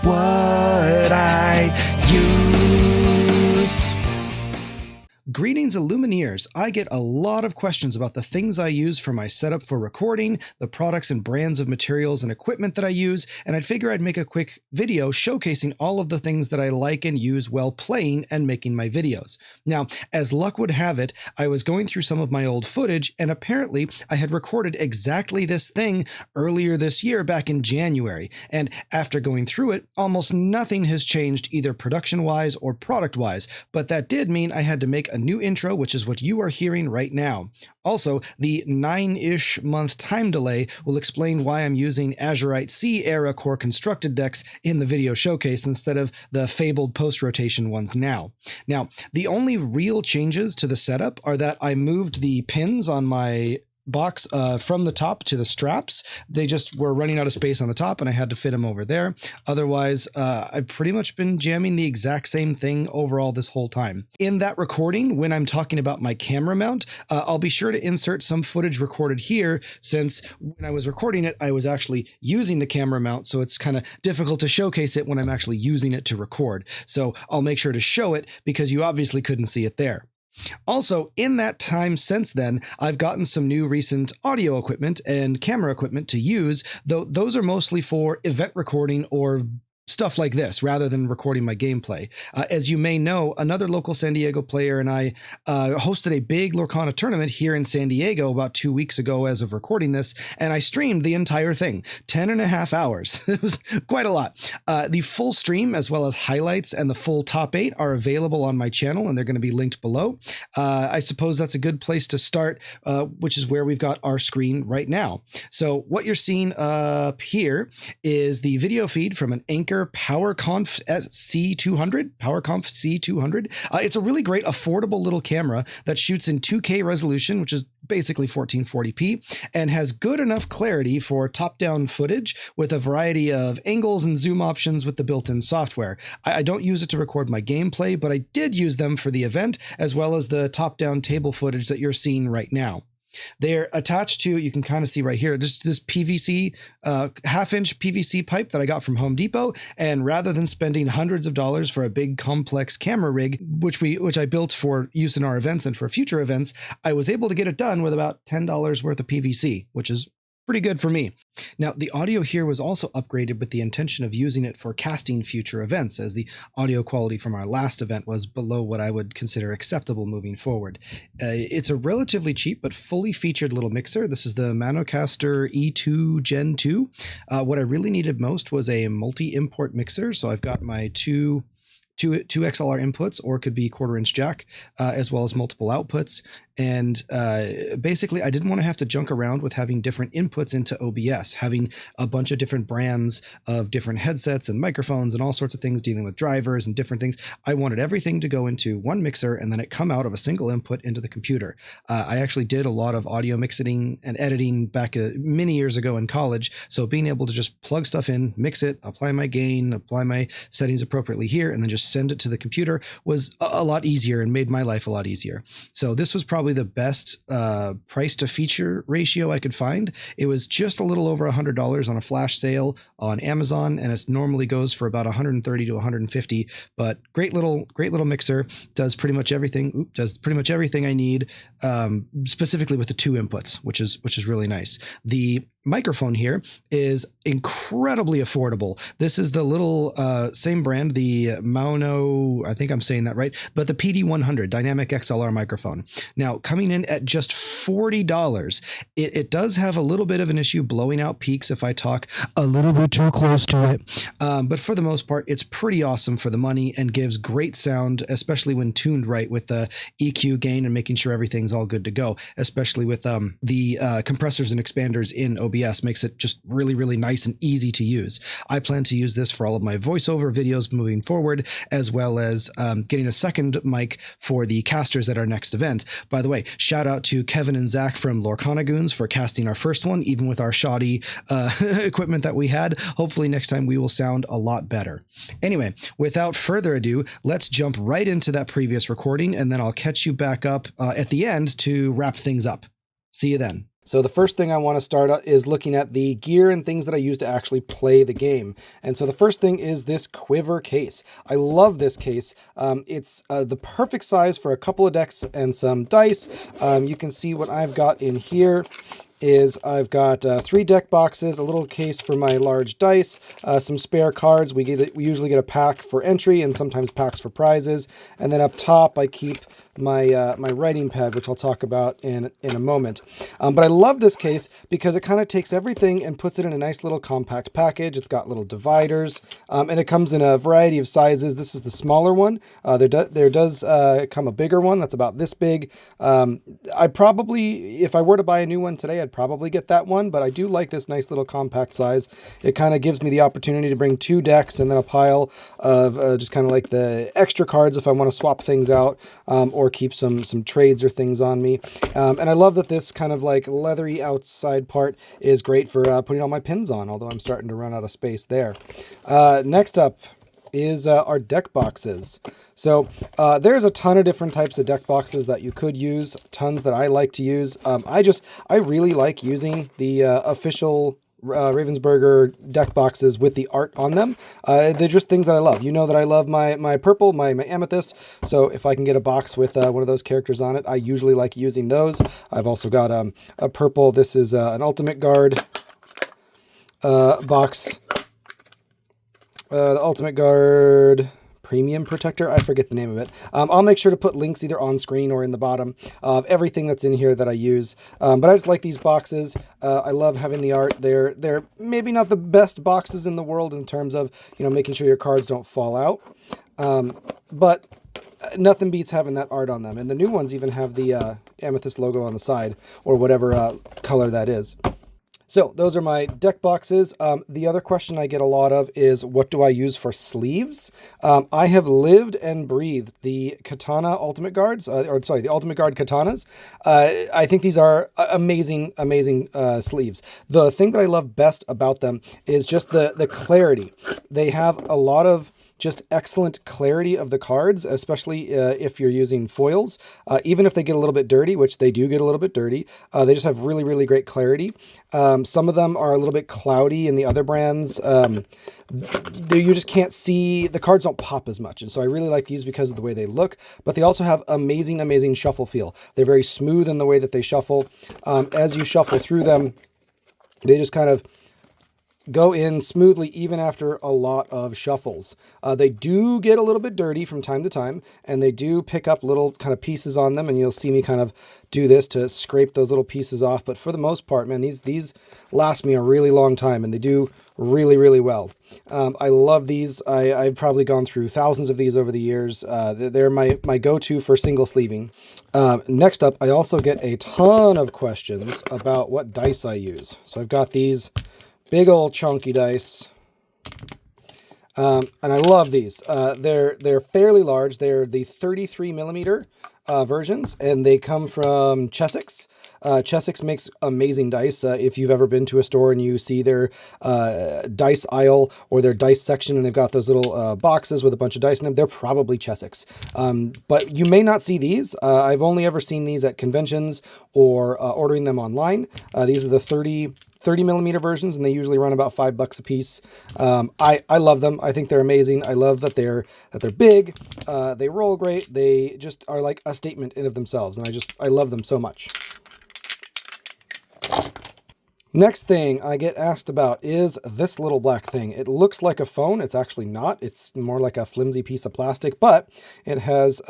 what I use. Greetings, Illumineers. I get a lot of questions about the things I use for my setup for recording, the products and brands of materials and equipment that I use, and I'd figure I'd make a quick video showcasing all of the things that I like and use while playing and making my videos. Now, as luck would have it, I was going through some of my old footage, and apparently I had recorded exactly this thing earlier this year back in January, and after going through it, almost nothing has changed either production-wise or product-wise, but that did mean I had to make a new intro, which is what you are hearing right now. Also, the 9-ish month time delay will explain why I'm using Azurite C era core constructed decks in the video showcase instead of the fabled post-rotation ones now. Now, the only real changes to the setup are that I moved the pins on my box from the top to the straps. They just were running out of space on the top and I had to fit them over there. Otherwise, I've pretty much been jamming the exact same thing overall this whole time. In that recording, when I'm talking about my camera mount, I'll be sure to insert some footage recorded here, since when I was recording it, I was actually using the camera mount, so it's kind of difficult to showcase it when I'm actually using it to record. So I'll make sure to show it because you obviously couldn't see it there. Also, in that time since then, I've gotten some new recent audio equipment and camera equipment to use, though those are mostly for event recording or stuff like this rather than recording my gameplay. As you may know, another local San Diego player and I hosted a big Lorcana tournament here in San Diego about 2 weeks ago as of recording this, and I streamed the entire thing, 10.5 hours. It was quite a lot. The full stream, as well as highlights and the full top 8, are available on my channel, and they're going to be linked below. I suppose that's a good place to start, which is where we've got our screen right now. So what you're seeing up here is the video feed from an Anker PowerConf C200. PowerConf C200. It's a really great, affordable little camera that shoots in 2K resolution, which is basically 1440p, and has good enough clarity for top-down footage with a variety of angles and zoom options with the built-in software. I don't use it to record my gameplay, but I did use them for the event, as well as the top-down table footage that you're seeing right now. They're attached to, you can kind of see right here, just this PVC, half-inch PVC pipe that I got from Home Depot. And rather than spending hundreds of dollars for a big complex camera rig, which I built for use in our events and for future events, I was able to get it done with about $10 worth of PVC, which is pretty good for me. Now, the audio here was also upgraded with the intention of using it for casting future events, as the audio quality from our last event was below what I would consider acceptable moving forward. It's a relatively cheap but fully featured little mixer. This is the Manocaster E2 Gen 2. What I really needed most was a multi-import mixer, so I've got my two XLR inputs, or it could be 1/4-inch jack, as well as multiple outputs. And basically, I didn't want to have to junk around with having different inputs into OBS, having a bunch of different brands of different headsets and microphones and all sorts of things, dealing with drivers and different things. I wanted everything to go into one mixer and then it come out of a single input into the computer. I actually did a lot of audio mixing and editing back many years ago in college, so being able to just plug stuff in, mix it, apply my gain, apply my settings appropriately here, and then just send it to the computer was a lot easier and made my life a lot easier. So this was probably the best price to feature ratio I could find. It was just a little over $100 on a flash sale on Amazon, and it normally goes for about $130 to $150. But great little mixer, does pretty much everything. Does pretty much everything I need, specifically with the 2 inputs, which is really nice. The microphone here is incredibly affordable. This is the little same brand, the Mauno, I think I'm saying that right, but the PD100 dynamic XLR microphone. Now, coming in at just $40, it does have a little bit of an issue blowing out peaks if I talk a little bit too close to it. But for the most part, it's pretty awesome for the money and gives great sound, especially when tuned right with the EQ gain and making sure everything's all good to go, especially with the compressors and expanders in OBS. Makes it just really, really nice and easy to use. I plan to use this for all of my voiceover videos moving forward, as well as getting a second mic for the casters at our next event. By the way, shout out to Kevin and Zach from Lorcana Goons for casting our first one, even with our shoddy equipment that we had. Hopefully next time we will sound a lot better. Anyway, without further ado, let's jump right into that previous recording, and then I'll catch you back up at the end to wrap things up. See you then. So the first thing I want to start is looking at the gear and things that I use to actually play the game. And so the first thing is this quiver case. I love this case. It's the perfect size for a couple of decks and some dice. You can see what I've got in here is I've got 3 deck boxes, a little case for my large dice, some spare cards. We usually get a pack for entry and sometimes packs for prizes. And then up top, I keep my my writing pad, which I'll talk about in a moment. But I love this case because it kind of takes everything and puts it in a nice little compact package. It's got little dividers, and it comes in a variety of sizes. This is the smaller one. There does come a bigger one that's about this big. I probably, if I were to buy a new one today, I'd probably get that one, but I do like this nice little compact size. It kind of gives me the opportunity to bring 2 decks and then a pile of just kind of like the extra cards if I want to swap things out, or keep some trades or things on me. And I love that this kind of like leathery outside part is great for putting all my pins on, although I'm starting to run out of space there. Next up is our deck boxes. So there's a ton of different types of deck boxes that you could use, tons that I like to use. I really like using the official Ravensburger deck boxes with the art on them. They're just things that I love. You know that I love my purple, my amethyst. So if I can get a box with one of those characters on it, I usually like using those. I've also got a purple. This is an Ultimate Guard box. The Ultimate Guard Premium Protector. I forget the name of it. I'll make sure to put links either on screen or in the bottom of everything that's in here that I use. But I just like these boxes. I love having the art. They're maybe not the best boxes in the world in terms of, you know, making sure your cards don't fall out. But nothing beats having that art on them. And the new ones even have the amethyst logo on the side, or whatever color that is. So those are my deck boxes. The other question I get a lot of is, what do I use for sleeves? I have lived and breathed the Katana Ultimate Guards, the Ultimate Guard Katanas. I think these are amazing, amazing sleeves. The thing that I love best about them is just the clarity. They have a lot of just excellent clarity of the cards, especially if you're using foils. Even if they get a little bit dirty, which they do get a little bit dirty, they just have really, really great clarity. Some of them are a little bit cloudy in the other brands. You just can't see, the cards don't pop as much. And so I really like these because of the way they look, but they also have amazing, amazing shuffle feel. They're very smooth in the way that they shuffle. As you shuffle through them, they just kind of go in smoothly even after a lot of shuffles. They do get a little bit dirty from time to time, and they do pick up little kind of pieces on them, and you'll see me kind of do this to scrape those little pieces off. But for the most part, man, these last me a really long time, and they do really, really well. I love these. I've probably gone through thousands of these over the years. They're my go-to for single sleeving. Next up, I also get a ton of questions about what dice I use. So I've got these big old chunky dice, and I love these. They're fairly large. They're the 33 millimeter versions, and they come from Chessex. Chessex makes amazing dice. If you've ever been to a store and you see their dice aisle or their dice section, and they've got those little boxes with a bunch of dice in them, they're probably Chessex. But you may not see these. I've only ever seen these at conventions or ordering them online. These are the 30 millimeter versions, and they usually run about $5 a piece. I love them. I think they're amazing. I love that they're big. They roll great. They just are like a statement in of themselves, and I love them so much. Next thing I get asked about is this little black thing. It looks like a phone. It's actually not. It's more like a flimsy piece of plastic, but it has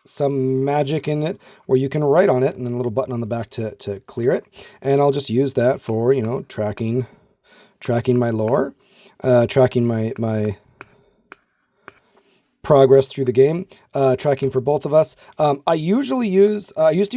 some magic in it where you can write on it, and then a little button on the back to clear it. And I'll just use that for, you know, tracking my lore, tracking my progress through the game, tracking for both of us. I used to use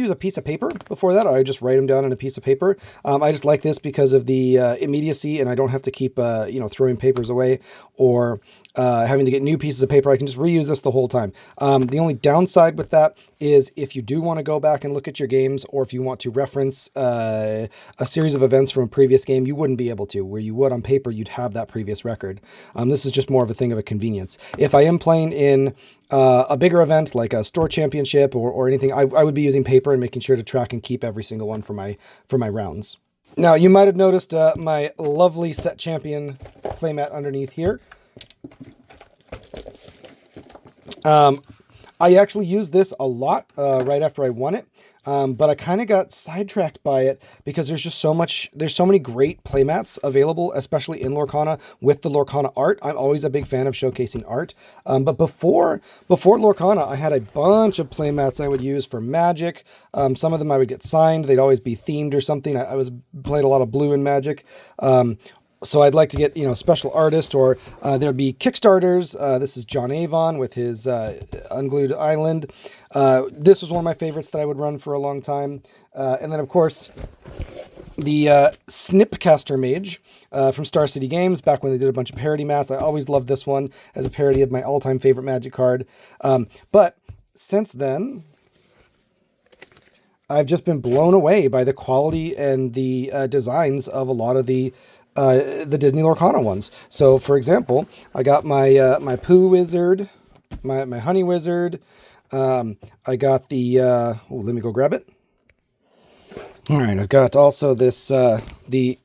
a piece of paper before that. I just write them down on a piece of paper. I just like this because of the immediacy, and I don't have to keep throwing papers away or having to get new pieces of paper. I can just reuse this the whole time. The only downside with that is if you do want to go back and look at your games, or if you want to reference a series of events from a previous game, you wouldn't be able to. Where you would on paper, you'd have that previous record. This is just more of a thing of a convenience. If I am playing in a bigger event like a store championship or anything, I would be using paper and making sure to track and keep every single one for my rounds. Now, you might have noticed my lovely set champion playmat underneath here. I actually used this a lot right after I won it, but I kind of got sidetracked by it because there's so many great playmats available, especially in Lorcana with the Lorcana art. I'm always a big fan of showcasing art, but before Lorcana, I had a bunch of playmats I would use for Magic. Some of them I would get signed. They'd always be themed or something. I played a lot of blue in Magic. So I'd like to get, special artist, or there'd be Kickstarters. This is John Avon with his Unglued Island. This was one of my favorites that I would run for a long time. And then, of course, the Snipcaster Mage from Star City Games, back when they did a bunch of parody mats. I always loved this one as a parody of my all-time favorite Magic card. But since then, I've just been blown away by the quality and the designs of a lot of the Disney Lorcana ones. So, for example, I got my my Pooh Wizard, my Honey Wizard. I got the let me go grab it. All right, I've got also this the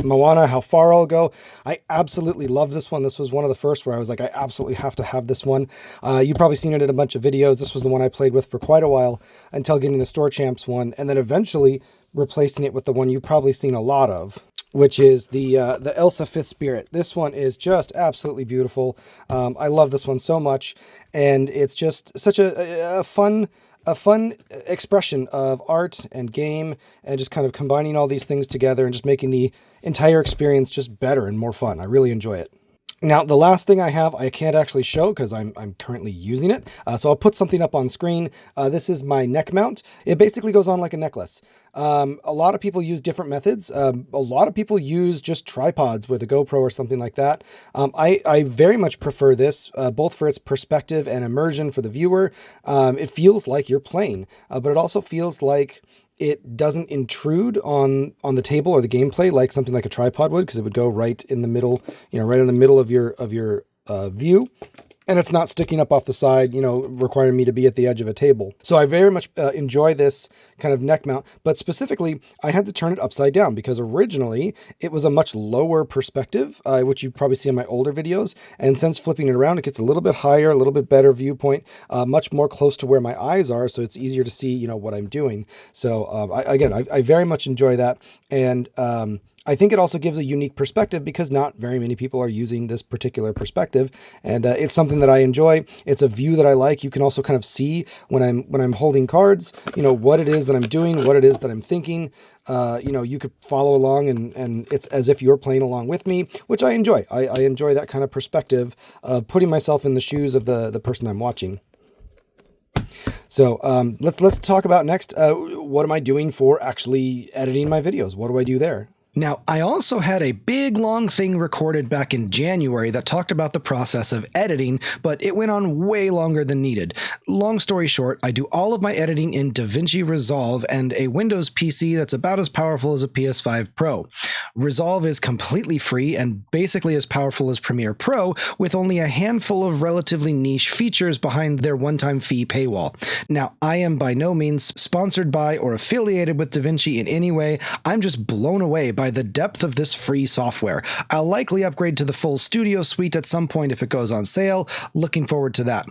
Moana, How Far I'll Go. I absolutely love this one. This was one of the first where I was like, I absolutely have to have this one. You've probably seen it in a bunch of videos. This was the one I played with for quite a while until getting the Store Champs one, and then eventually replacing it with the one you've probably seen a lot of, which is the Elsa Fifth Spirit. This one is just absolutely beautiful. I love this one so much, and it's just such a fun expression of art and game, and just kind of combining all these things together and just making the entire experience just better and more fun. I really enjoy it. Now, the last thing I have, I can't actually show because I'm currently using it. So I'll put something up on screen. This is my neck mount. It basically goes on like a necklace. A lot of people use different methods. A lot of people use just tripods with a GoPro or something like that. I very much prefer this, both for its perspective and immersion for the viewer. It feels like you're playing, but it also feels like it doesn't intrude on the table or the gameplay like something like a tripod would, because it would go right in the middle, right in the middle of your view. And it's not sticking up off the side, requiring me to be at the edge of a table. So I very much enjoy this kind of neck mount, but specifically I had to turn it upside down because originally it was a much lower perspective, which you probably see in my older videos. And since flipping it around, it gets a little bit higher, a little bit better viewpoint, much more close to where my eyes are. So it's easier to see, what I'm doing. So I very much enjoy that. And I think it also gives a unique perspective because not very many people are using this particular perspective, and it's something that I enjoy. It's a view that I like. You can also kind of see when I'm holding cards, what it is that I'm doing, what it is that I'm thinking. You could follow along, and it's as if you're playing along with me, which I enjoy. I enjoy that kind of perspective of putting myself in the shoes of the person I'm watching. So let's talk about next. What am I doing for actually editing my videos? What do I do there? Now, I also had a big, long thing recorded back in January that talked about the process of editing, but it went on way longer than needed. Long story short, I do all of my editing in DaVinci Resolve and a Windows PC that's about as powerful as a PS5 Pro. Resolve is completely free and basically as powerful as Premiere Pro, with only a handful of relatively niche features behind their one-time fee paywall. Now, I am by no means sponsored by or affiliated with DaVinci in any way. I'm just blown away by the depth of this free software. I'll likely upgrade to the full Studio Suite at some point if it goes on sale. Looking forward to that.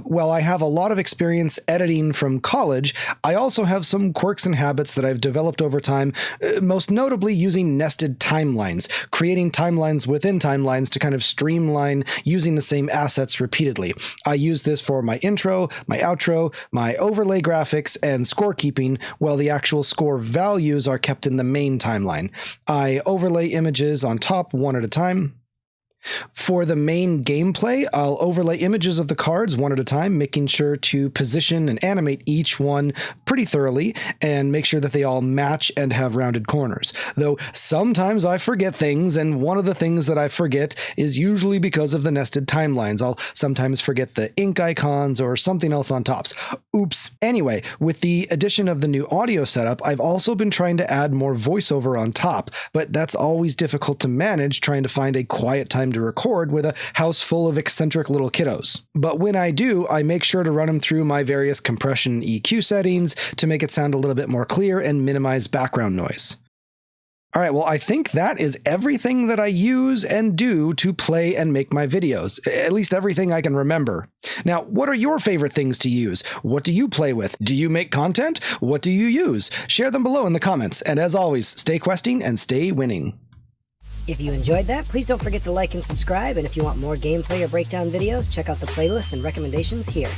While I have a lot of experience editing from college, I also have some quirks and habits that I've developed over time, most notably using nested timelines, creating timelines within timelines to kind of streamline using the same assets repeatedly. I use this for my intro, my outro, my overlay graphics, and scorekeeping, while the actual score values are kept in the main timeline. I overlay images on top one at a time. For the main gameplay, I'll overlay images of the cards one at a time, making sure to position and animate each one pretty thoroughly and make sure that they all match and have rounded corners. Though sometimes I forget things, and one of the things that I forget is usually because of the nested timelines. I'll sometimes forget the ink icons or something else on tops. Oops. Anyway, with the addition of the new audio setup, I've also been trying to add more voiceover on top, but that's always difficult to manage trying to find a quiet time to record with a house full of eccentric little kiddos. But when I do, I make sure to run them through my various compression EQ settings to make it sound a little bit more clear and minimize background noise. All right, well, I think that is everything that I use and do to play and make my videos, at least everything I can remember. Now, what are your favorite things to use? What do you play with? Do you make content? What do you use? Share them below in the comments. And as always, stay questing and stay winning. If you enjoyed that, please don't forget to like and subscribe, and if you want more gameplay or breakdown videos, check out the playlist and recommendations here.